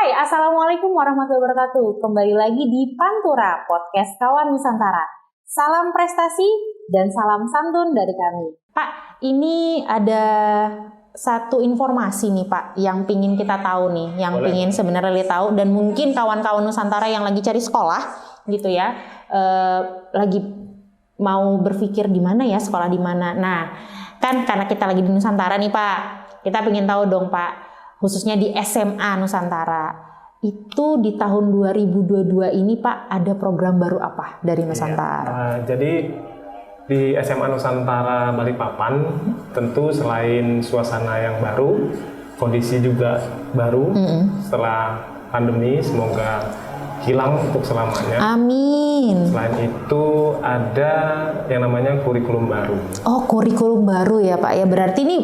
Hai, Assalamualaikum warahmatullahi wabarakatuh. Kembali lagi di Pantura, podcast Kawan Nusantara. Salam prestasi dan salam santun dari kami. Pak, ini ada satu informasi nih Pak, yang pingin kita tahu nih, yang Boleh. pingin sebenarnya tahu, dan mungkin kawan-kawan Nusantara yang lagi cari sekolah gitu ya, lagi mau berpikir di mana ya, sekolah di mana. Nah, kan karena kita lagi di Nusantara nih Pak, kita pingin tahu dong Pak, khususnya di SMA Nusantara, itu di tahun 2022 ini Pak ada program baru apa dari Nusantara? Jadi di SMA Nusantara Balikpapan tentu selain suasana yang baru, kondisi juga baru setelah pandemi, semoga hilang untuk selamanya. Amin. Selain itu ada yang namanya kurikulum baru. Oh, kurikulum baru ya Pak ya, berarti ini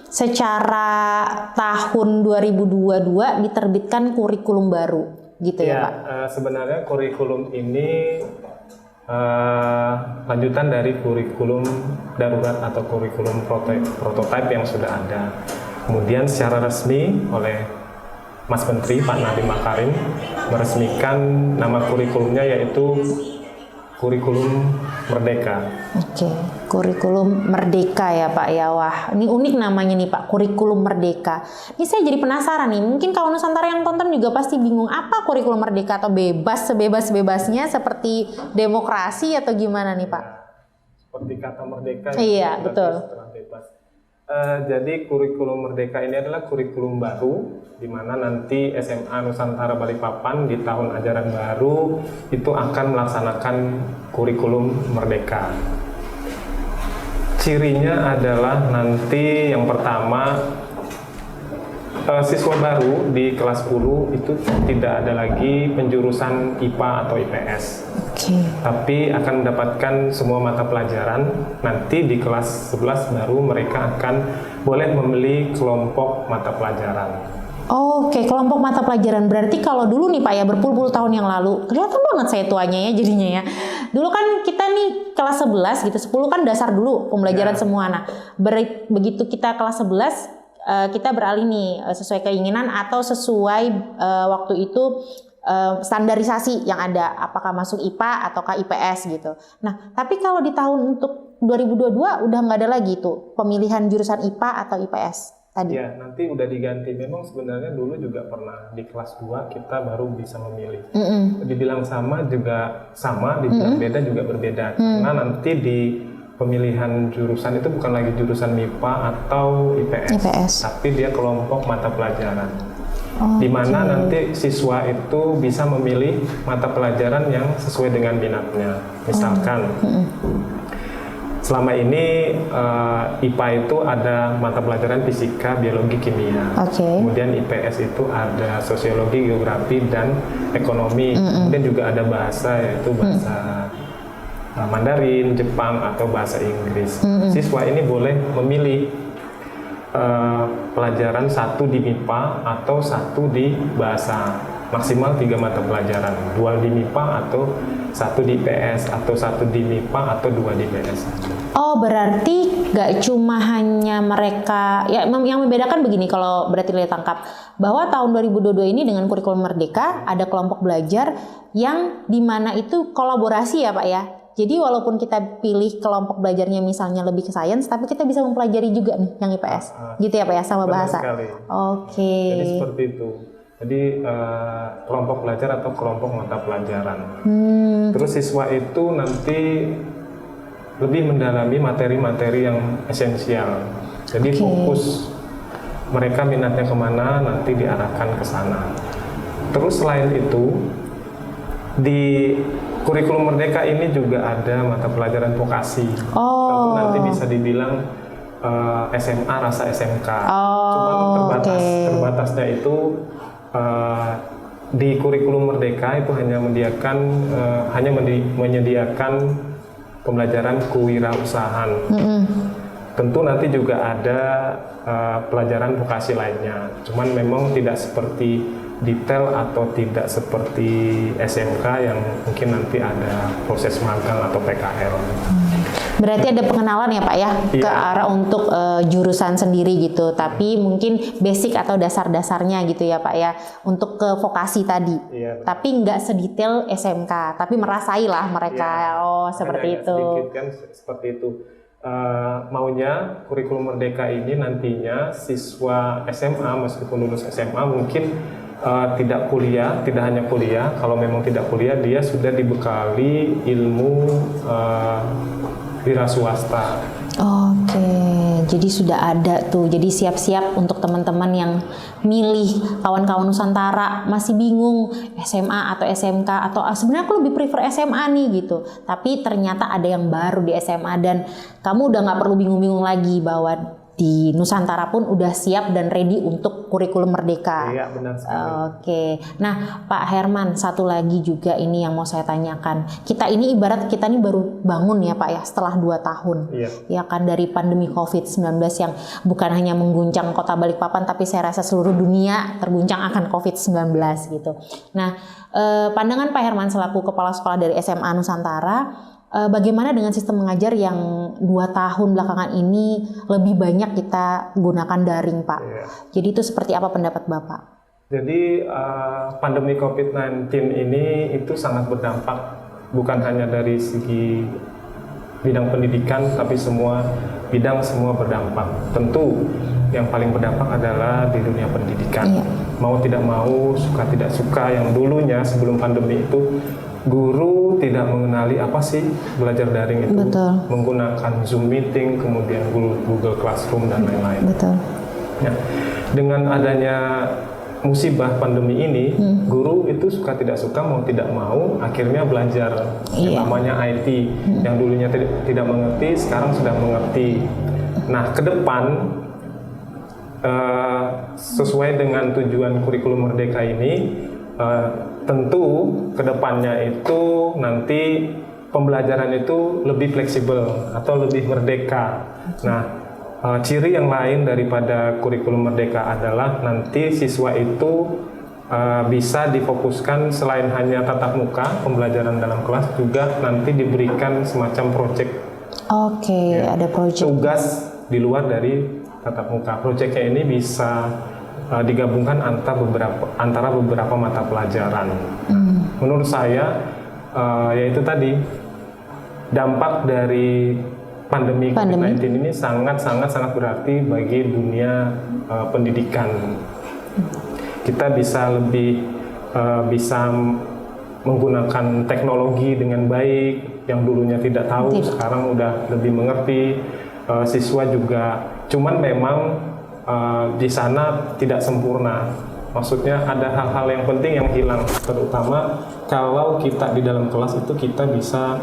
secara tahun 2022 diterbitkan kurikulum baru gitu ya Pak? Sebenarnya kurikulum ini lanjutan dari kurikulum darurat atau kurikulum prototipe yang sudah ada. Kemudian secara resmi oleh Mas Menteri Pak Nadiem Makarim meresmikan nama kurikulumnya yaitu Kurikulum Merdeka. Oke, kurikulum Merdeka ya Pak ya. Wah, ini unik namanya nih Pak, kurikulum Merdeka. Ini saya jadi penasaran nih, mungkin kawan Nusantara yang tonton juga pasti bingung apa kurikulum Merdeka, atau bebas sebebas-bebasnya seperti demokrasi atau gimana nih Pak? Seperti kata merdeka. Iya, betul. Bebas. Jadi kurikulum Merdeka ini adalah kurikulum baru di mana nanti SMA Nusantara Balikpapan di tahun ajaran baru itu akan melaksanakan kurikulum Merdeka. Cirinya adalah nanti yang pertama siswa baru di kelas 10 itu tidak ada lagi penjurusan IPA atau IPS. Tapi akan mendapatkan semua mata pelajaran. Nanti di kelas 11 baru mereka akan boleh memilih kelompok mata pelajaran. Oke, kelompok mata pelajaran. Berarti kalau dulu nih Pak ya, berpuluh-puluh tahun yang lalu, kelihatan banget saya tuanya ya jadinya ya. Dulu kan kita nih kelas 11 gitu, 10 kan dasar dulu pembelajaran semua. Nah, begitu kita kelas 11, kita beralih nih sesuai keinginan atau sesuai waktu itu standarisasi yang ada, apakah masuk IPA ataukah IPS gitu. Nah, tapi kalau di tahun untuk 2022 udah nggak ada lagi tuh pemilihan jurusan IPA atau IPS tadi. Ya, nanti udah diganti. Memang sebenarnya dulu juga pernah di kelas 2 kita baru bisa memilih. Dibilang sama juga sama, dibilang beda juga berbeda. Karena nanti di pemilihan jurusan itu bukan lagi jurusan MIPA atau IPS. Tapi dia kelompok mata pelajaran. Di mana nanti siswa itu bisa memilih mata pelajaran yang sesuai dengan minatnya. Misalkan selama ini IPA itu ada mata pelajaran fisika, biologi, kimia. Kemudian IPS itu ada sosiologi, geografi, dan ekonomi. Kemudian juga ada bahasa, yaitu bahasa Mandarin, Jepang, atau bahasa Inggris. Siswa ini boleh memilih pelajaran satu di MIPA atau satu di bahasa, maksimal 3 mata pelajaran, 2 di MIPA atau 1 di IPS, atau 1 di MIPA atau 2 di IPS. Oh, berarti gak cuma hanya mereka, ya yang membedakan begini kalau berarti lihat tangkap, bahwa tahun 2022 ini dengan kurikulum Merdeka ada kelompok belajar yang dimana itu kolaborasi ya Pak ya. Jadi walaupun kita pilih kelompok belajarnya misalnya lebih ke sains, tapi kita bisa mempelajari juga nih yang IPS, gitu ya Pak ya, sama bahasa. Jadi seperti itu. Jadi kelompok belajar atau kelompok mata pelajaran. Terus siswa itu nanti lebih mendalami materi-materi yang esensial. Jadi fokus mereka minatnya kemana, nanti diarahkan ke sana. Terus selain itu di kurikulum Merdeka ini juga ada mata pelajaran vokasi. Tentu nanti bisa dibilang SMA rasa SMK. Cuman terbatasnya itu di kurikulum Merdeka itu hanya menyediakan pembelajaran kewirausahaan. Tentu nanti juga ada pelajaran vokasi lainnya. Cuman memang tidak seperti detail atau tidak seperti SMK yang mungkin nanti ada proses magang atau PKL. Berarti ada pengenalan ya Pak ya ke Iya. arah untuk jurusan sendiri gitu. Tapi mungkin basic atau dasar-dasarnya gitu ya Pak ya untuk ke vokasi tadi. Iya. Tapi nggak sedetail SMK, tapi merasai lah mereka. Iya. Oh seperti Hanya itu. sedikit kan seperti itu. Maunya kurikulum merdeka ini nantinya siswa SMA meskipun lulus SMA mungkin tidak kuliah, tidak hanya kuliah. Kalau memang tidak kuliah, dia sudah dibekali ilmu wira swasta. Oke, jadi sudah ada tuh. Jadi siap-siap untuk teman-teman yang milih kawan-kawan Nusantara masih bingung SMA atau SMK atau sebenarnya aku lebih prefer SMA nih gitu. Tapi ternyata ada yang baru di SMA dan kamu udah nggak perlu bingung-bingung lagi bahwa di Nusantara pun udah siap dan ready untuk kurikulum merdeka. Iya, benar sekali. Oke, nah Pak Herman, satu lagi juga ini yang mau saya tanyakan. Kita ini ibarat kita ini baru bangun ya Pak ya setelah 2 tahun. Iya. Ya kan dari pandemi COVID-19 yang bukan hanya mengguncang kota Balikpapan tapi saya rasa seluruh dunia terguncang akan COVID-19 gitu. Nah, pandangan Pak Herman selaku Kepala Sekolah dari SMA Nusantara, bagaimana dengan sistem mengajar yang 2 tahun belakangan ini lebih banyak kita gunakan daring Pak? Iya. Jadi itu seperti apa pendapat Bapak? Jadi pandemi COVID-19 ini itu sangat berdampak bukan hanya dari segi bidang pendidikan tapi semua bidang semua berdampak. Tentu yang paling berdampak adalah di dunia pendidikan. Iya. Mau tidak mau, suka tidak suka, yang dulunya sebelum pandemi itu guru tidak mengenali apa sih belajar daring itu. Betul. Menggunakan Zoom meeting, kemudian Google Classroom dan lain-lain. Betul. Nah, dengan adanya musibah pandemi ini, guru itu suka tidak suka, mau tidak mau, akhirnya belajar yang Iya. namanya IT. Yang dulunya tidak mengerti, sekarang sudah mengerti. Nah, ke depan sesuai dengan tujuan kurikulum merdeka ini, tentu ke depannya itu nanti pembelajaran itu lebih fleksibel atau lebih merdeka. Nah, ciri yang lain daripada kurikulum merdeka adalah nanti siswa itu bisa difokuskan selain hanya tatap muka pembelajaran dalam kelas, juga nanti diberikan semacam proyek. Oke, ada project. Tugas di luar dari tatap muka. Proyeknya ini bisa digabungkan antara beberapa mata pelajaran. Menurut saya, yaitu tadi dampak dari pandemi COVID-19 ini sangat berarti bagi dunia pendidikan. Kita bisa lebih bisa menggunakan teknologi dengan baik, yang dulunya tidak tahu sekarang udah lebih mengerti. Siswa juga, cuman memang di sana tidak sempurna. Maksudnya ada hal-hal yang penting yang hilang, terutama kalau kita di dalam kelas itu kita bisa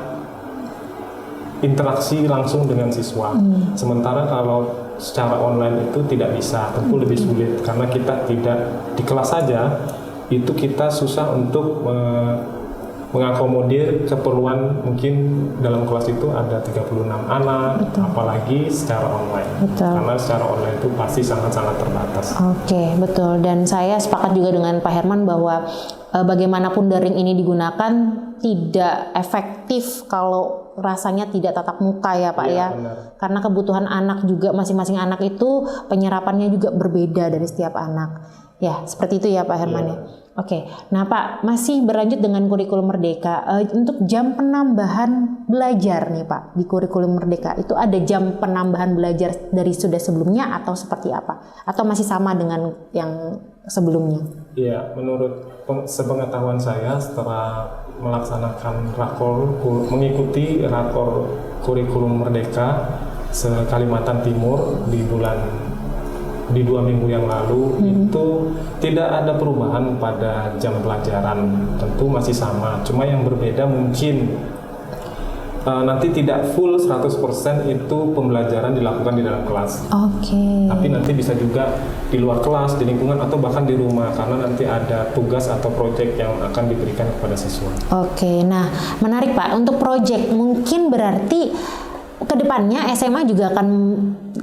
interaksi langsung dengan siswa. Sementara kalau secara online itu tidak bisa, tentu lebih sulit karena kita tidak di kelas saja, itu kita susah untuk mengakomodir keperluan. Mungkin dalam kelas itu ada 36 anak, apalagi secara online. Karena secara online itu pasti sangat-sangat terbatas. Oke, betul. Dan saya sepakat juga dengan Pak Herman bahwa bagaimanapun daring ini digunakan tidak efektif kalau rasanya tidak tatap muka ya Pak ya. Benar. Karena kebutuhan anak juga, masing-masing anak itu penyerapannya juga berbeda dari setiap anak. Ya, seperti itu ya Pak Herman ya. Oke, nah Pak, masih berlanjut dengan kurikulum merdeka. Untuk jam penambahan belajar nih Pak, di kurikulum merdeka itu ada jam penambahan belajar dari sudah sebelumnya atau seperti apa? Atau masih sama dengan yang sebelumnya? Iya, menurut sepengetahuan saya setelah melaksanakan mengikuti rakor kurikulum merdeka se-Kalimantan Timur di 2 minggu yang lalu, itu tidak ada perubahan pada jam pelajaran, tentu masih sama, cuma yang berbeda mungkin nanti tidak full 100% itu pembelajaran dilakukan di dalam kelas. Tapi nanti bisa juga di luar kelas, di lingkungan, atau bahkan di rumah, karena nanti ada tugas atau proyek yang akan diberikan kepada siswa. Nah menarik Pak, untuk proyek mungkin berarti kedepannya SMA juga akan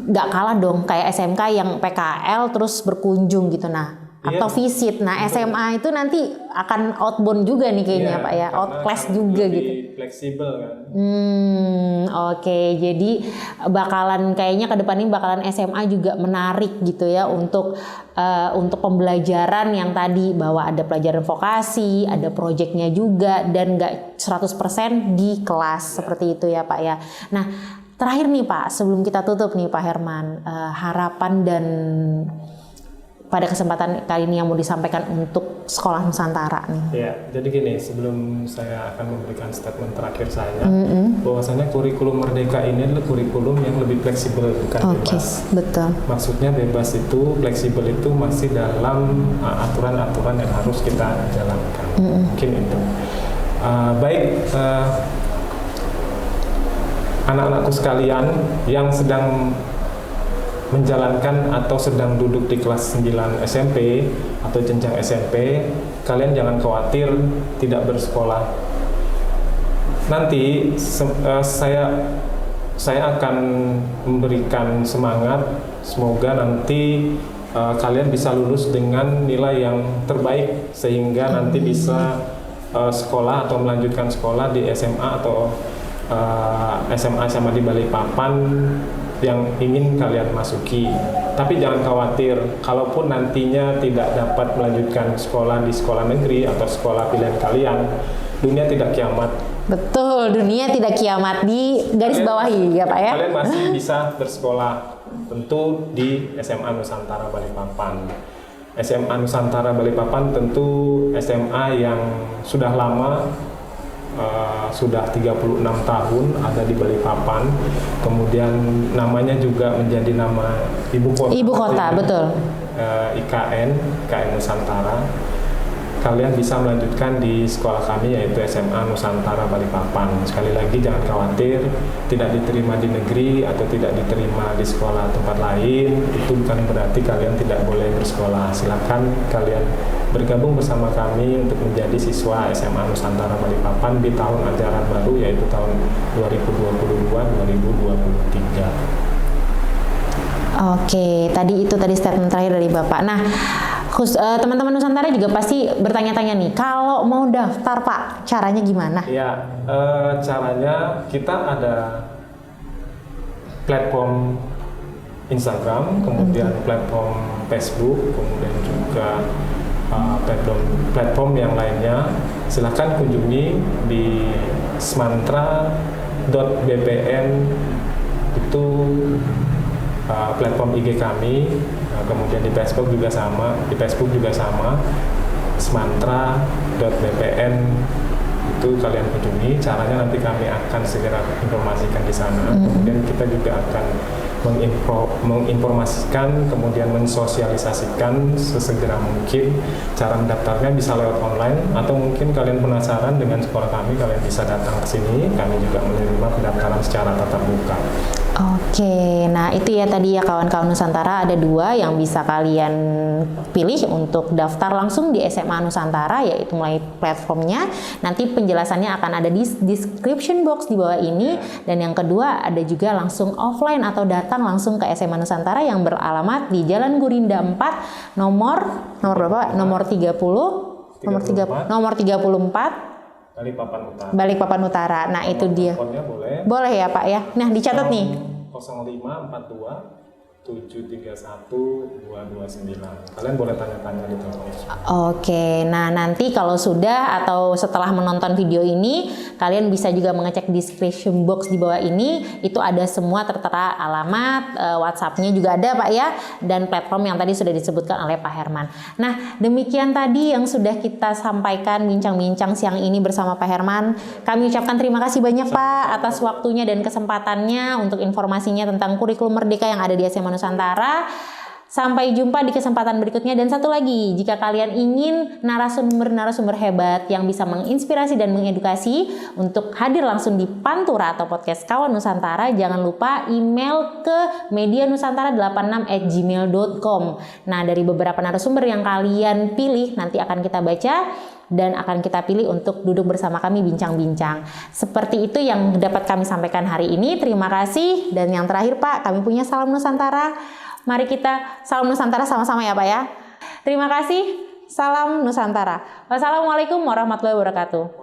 nggak kalah dong kayak SMK yang PKL terus berkunjung gitu. Nah atau visit. Nah, SMA itu nanti akan outbound juga nih kayaknya Pak ya, out class juga gitu. Fleksibel kan. Oke. Jadi kayaknya ke depan ini bakalan SMA juga menarik gitu ya untuk pembelajaran yang tadi bahwa ada pelajaran vokasi, ada proyeknya juga dan nggak 100% di kelas seperti itu ya Pak ya. Nah, terakhir nih Pak, sebelum kita tutup nih Pak Herman, harapan dan pada kesempatan kali ini yang mau disampaikan untuk Sekolah Nusantara nih. Ya, jadi gini, sebelum saya akan memberikan statement terakhir saya, bahwasanya kurikulum Merdeka ini adalah kurikulum yang lebih fleksibel, bukan bebas. Betul. Maksudnya bebas itu, fleksibel itu masih dalam aturan-aturan yang harus kita jalankan. Mungkin itu. Anak-anakku sekalian yang sedang menjalankan atau sedang duduk di kelas 9 SMP atau jenjang SMP, kalian jangan khawatir tidak bersekolah. Nanti saya akan memberikan semangat, semoga nanti kalian bisa lulus dengan nilai yang terbaik sehingga nanti bisa sekolah atau melanjutkan sekolah di SMA atau SMA di Balikpapan yang ingin kalian masuki. Tapi jangan khawatir, kalaupun nantinya tidak dapat melanjutkan sekolah di sekolah negeri atau sekolah pilihan kalian, dunia tidak kiamat. Betul, dunia tidak kiamat, di garis bawahi ya Pak ya. Kalian masih bisa bersekolah, tentu di SMA Nusantara Balikpapan. SMA Nusantara Balikpapan tentu SMA yang sudah lama, sudah 36 tahun ada di Balikpapan, kemudian namanya juga menjadi nama ibu kota, betul. IKN Nusantara. Kalian bisa melanjutkan di sekolah kami yaitu SMA Nusantara Balikpapan. Sekali lagi jangan khawatir tidak diterima di negeri atau tidak diterima di sekolah tempat lain, itu bukan berarti kalian tidak boleh bersekolah. Silakan kalian bergabung bersama kami untuk menjadi siswa SMA Nusantara Balikpapan di tahun ajaran baru yaitu tahun 2022-2023. Oke, tadi statement terakhir dari Bapak. Nah, teman-teman Nusantara juga pasti bertanya-tanya nih, kalau mau daftar Pak, caranya gimana? Ya, caranya kita ada platform Instagram, kemudian platform Facebook, kemudian juga platform yang lainnya. Silahkan kunjungi di smantra.bpn, itu platform IG kami. Kemudian di Facebook juga sama, smantra.bpn, itu kalian kunjungi. Caranya nanti kami akan segera informasikan di sana. Kemudian kita juga akan menginformasikan, kemudian mensosialisasikan sesegera mungkin. Cara mendaftarnya bisa lewat online, atau mungkin kalian penasaran dengan sekolah kami, kalian bisa datang ke sini. Kami juga menerima pendaftaran secara tatap muka. Oke, nah itu ya tadi ya kawan-kawan Nusantara, ada 2 yang bisa kalian pilih untuk daftar langsung di SMA Nusantara, yaitu melalui platformnya. Nanti penjelasannya akan ada di description box di bawah ini. Dan yang kedua ada juga langsung offline atau datang langsung ke SMA Nusantara yang beralamat di Jalan Gurinda 4 nomor berapa? Nomor 30. Nomor 34. Balikpapan Utara. Nah, itu dia. Boleh ya, Pak ya. Nah, dicatat nih. 0542 731 229. Kalian boleh tanya-tanya di telepon. Oke, nah nanti kalau sudah atau setelah menonton video ini, kalian bisa juga mengecek description box di bawah ini. Itu ada semua tertera alamat, WhatsApp-nya juga ada Pak ya, dan platform yang tadi sudah disebutkan oleh Pak Herman. Nah, demikian tadi yang sudah kita sampaikan bincang-bincang siang ini bersama Pak Herman. Kami ucapkan terima kasih banyak Pak atas waktunya dan kesempatannya untuk informasinya tentang kurikulum Merdeka yang ada di SMA Nusantara. Sampai jumpa di kesempatan berikutnya. Dan satu lagi, jika kalian ingin narasumber-narasumber hebat yang bisa menginspirasi dan mengedukasi untuk hadir langsung di Pantura atau podcast Kawan Nusantara, jangan lupa email ke medianusantara86@gmail.com. Nah, dari beberapa narasumber yang kalian pilih nanti akan kita baca dan akan kita pilih untuk duduk bersama kami bincang-bincang. Seperti itu yang dapat kami sampaikan hari ini. Terima kasih. Dan yang terakhir Pak, kami punya salam Nusantara. Mari kita salam Nusantara sama-sama ya Pak ya. Terima kasih. Salam Nusantara. Wassalamualaikum warahmatullahi wabarakatuh.